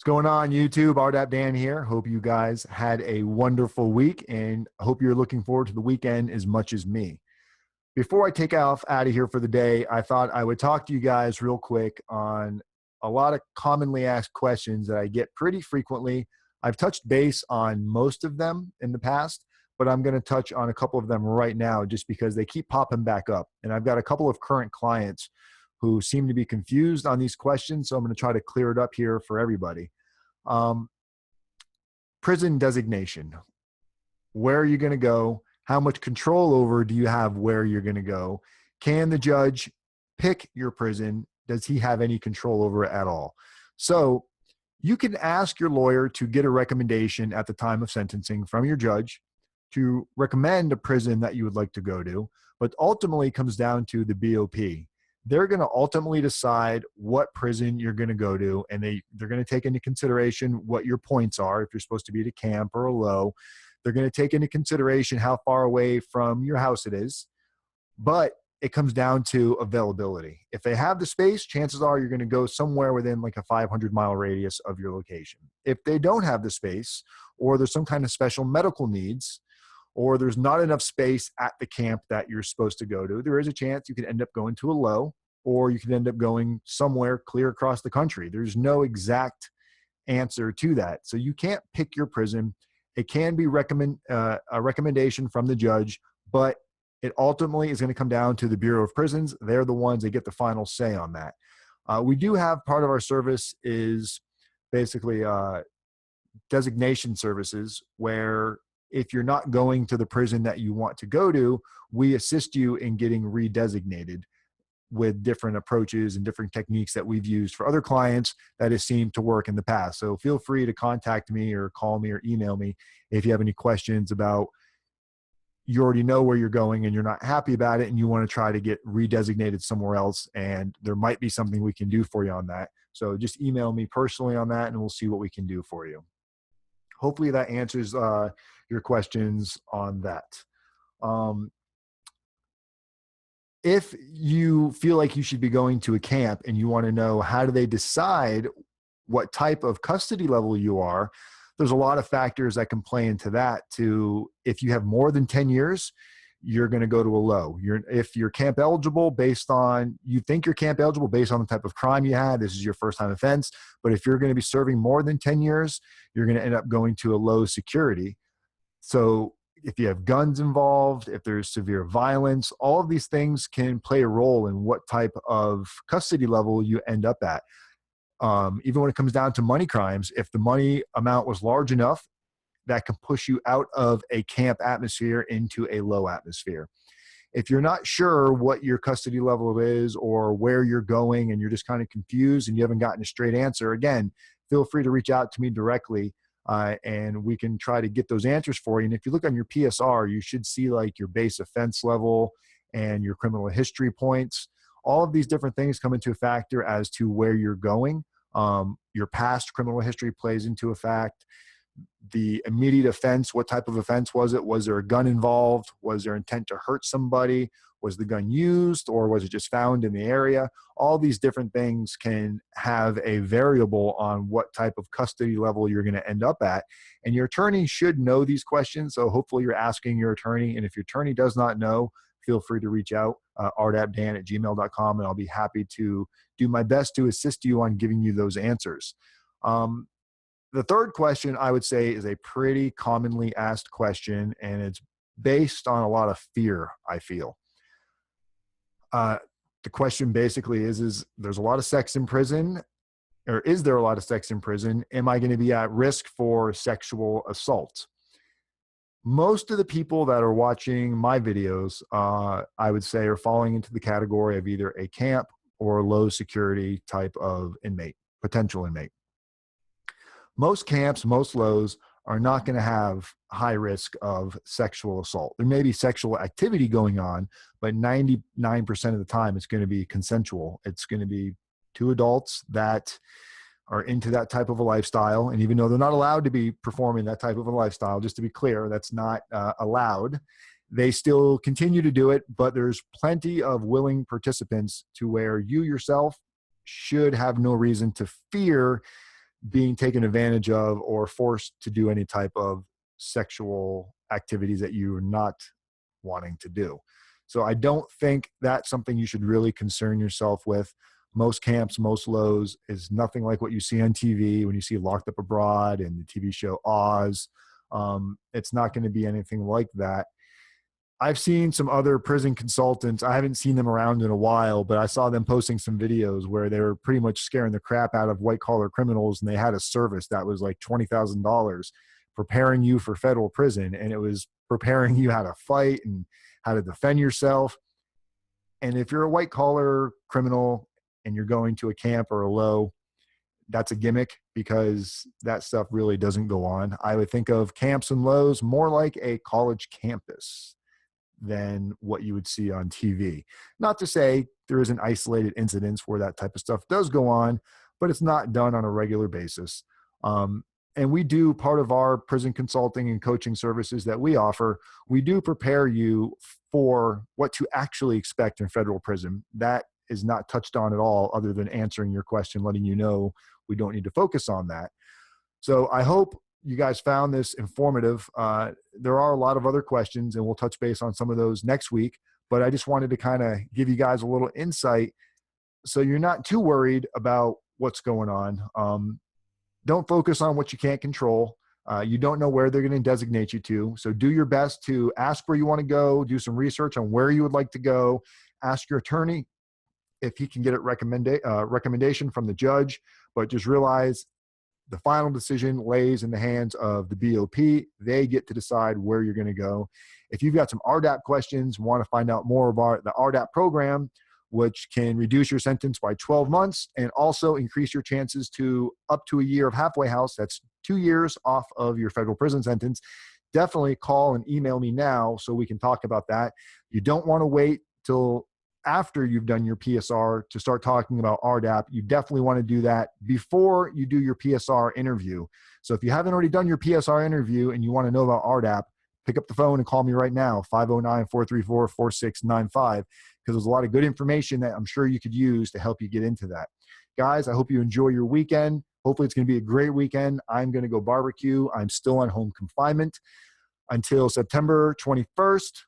Going on YouTube? Rdapdan here. Hope you guys had a wonderful week and hope you're looking forward to the weekend as much as me. Before I take off out of here for the day, I thought I would talk to you guys real quick on a lot of commonly asked questions that I get pretty frequently. I've touched base on most of them in the past, but I'm going to touch on a couple of them right now just because they keep popping back up. And I've got a couple of current clients who seem to be confused on these questions, so I'm going to try to clear it up here for everybody. Prison designation. Where are you going to go? How much control over do you have where you're going to go? Can the judge pick your prison? Does he have any control over it at all? So you can ask your lawyer to get a recommendation at the time of sentencing from your judge to recommend a prison that you would like to go to, but ultimately comes down to the BOP. They're going to ultimately decide what prison you're going to go to, and they're going to take into consideration what your points are, if you're supposed to be at a camp or a low. They're going to take into consideration how far away from your house it is, but it comes down to availability. If they have the space, chances are you're going to go somewhere within like a 500-mile radius of your location. If they don't have the space, or there's some kind of special medical needs, or there's not enough space at the camp that you're supposed to go to, there is a chance you could end up going to a low, or you could end up going somewhere clear across the country. There's no exact answer to that. So you can't pick your prison. It can be a recommendation from the judge, but it ultimately is going to come down to the Bureau of Prisons. They're the ones that get the final say on that. We do have part of our service is basically designation services, where if you're not going to the prison that you want to go to, we assist you in getting redesignated with different approaches and different techniques that we've used for other clients that has seemed to work in the past. So feel free to contact me or call me or email me if you have any questions about you already know where you're going and you're not happy about it and you want to try to get redesignated somewhere else, and there might be something we can do for you on that. So just email me personally on that and we'll see what we can do for you. Hopefully that answers your questions on that. If you feel like you should be going to a camp and you want to know how do they decide what type of custody level you are, there's a lot of factors that can play into that. If you have more than 10 years, you're going to go to a low. If you're camp eligible you think you're camp eligible based on the type of crime you had, this is your first time offense. But if you're going to be serving more than 10 years, you're going to end up going to a low security. So if you have guns involved, if there's severe violence, all of these things can play a role in what type of custody level you end up at. Even when it comes down to money crimes, if the money amount was large enough, that can push you out of a camp atmosphere into a low atmosphere. If you're not sure what your custody level is or where you're going and you're just kind of confused and you haven't gotten a straight answer, again, feel free to reach out to me directly and we can try to get those answers for you. And if you look on your PSR, you should see like your base offense level and your criminal history points. All of these different things come into a factor as to where you're going. Your past criminal history plays into a fact. The immediate offense, what type of offense was it? Was there a gun involved? Was there intent to hurt somebody? Was the gun used, or was it just found in the area? All these different things can have a variable on what type of custody level you're going to end up at. And your attorney should know these questions. So hopefully you're asking your attorney. And if your attorney does not know, feel free to reach out, rdapdan@gmail.com, and I'll be happy to do my best to assist you on giving you those answers. The third question I would say is a pretty commonly asked question, and it's based on a lot of fear, I feel. The question basically is there's a lot of sex in prison, or is there a lot of sex in prison? Am I going to be at risk for sexual assault? Most of the people that are watching my videos, I would say, are falling into the category of either a camp or a low security type of inmate, potential inmate. Most camps, most lows are not going to have high risk of sexual assault. There may be sexual activity going on, but 99% of the time it's going to be consensual. It's going to be two adults that are into that type of a lifestyle. And even though they're not allowed to be performing that type of a lifestyle, just to be clear, that's not allowed. They still continue to do it, but there's plenty of willing participants to where you yourself should have no reason to fear being taken advantage of or forced to do any type of sexual activities that you're not wanting to do. So I don't think that's something you should really concern yourself with. Most camps, most lows is nothing like what you see on TV when you see Locked Up Abroad and the TV show Oz. It's not going to be anything like that. I've seen some other prison consultants. I haven't seen them around in a while, but I saw them posting some videos where they were pretty much scaring the crap out of white collar criminals. And they had a service that was like $20,000 preparing you for federal prison. And it was preparing you how to fight and how to defend yourself. And if you're a white collar criminal and you're going to a camp or a low, that's a gimmick, because that stuff really doesn't go on. I would think of camps and lows more like a college campus than what you would see on TV. Not to say there isn't isolated incidents where that type of stuff does go on, but it's not done on a regular basis. And we do, part of our prison consulting and coaching services that we offer, we do prepare you for what to actually expect in federal prison. That is not touched on at all, other than answering your question, letting you know we don't need to focus on that. So I hope you guys found this informative. There are a lot of other questions, and we'll touch base on some of those next week. But I just wanted to kind of give you guys a little insight so you're not too worried about what's going on. Don't focus on what you can't control. You don't know where they're going to designate you to. So do your best to ask where you want to go, do some research on where you would like to go, ask your attorney if he can get a recommendation from the judge. But just realize the final decision lays in the hands of the BOP. They get to decide where you're going to go. If you've got some RDAP questions, want to find out more about the RDAP program, which can reduce your sentence by 12 months and also increase your chances to up to a year of halfway house. That's 2 years off of your federal prison sentence. Definitely call and email me now so we can talk about that. You don't want to wait till after you've done your PSR to start talking about RDAP. You definitely want to do that before you do your PSR interview. So if you haven't already done your PSR interview and you want to know about RDAP, pick up the phone and call me right now, 509-434-4695, because there's a lot of good information that I'm sure you could use to help you get into that. Guys, I hope you enjoy your weekend. Hopefully it's going to be a great weekend. I'm going to go barbecue. I'm still on home confinement until September 21st,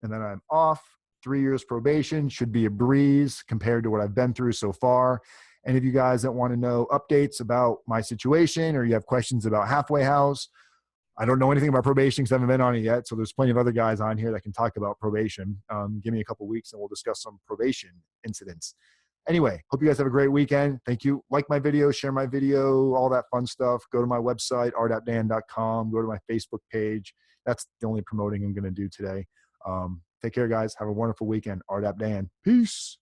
and then I'm off. 3 years probation should be a breeze compared to what I've been through so far. And if you guys that want to know updates about my situation, or you have questions about halfway house, I don't know anything about probation because I haven't been on it yet. So there's plenty of other guys on here that can talk about probation. Give me a couple weeks and we'll discuss some probation incidents. Anyway, hope you guys have a great weekend. Thank you. Like my video, share my video, all that fun stuff. Go to my website, rdapdan.com. Go to my Facebook page. That's the only promoting I'm going to do today. Take care, guys. Have a wonderful weekend. Rdap Dan. Peace.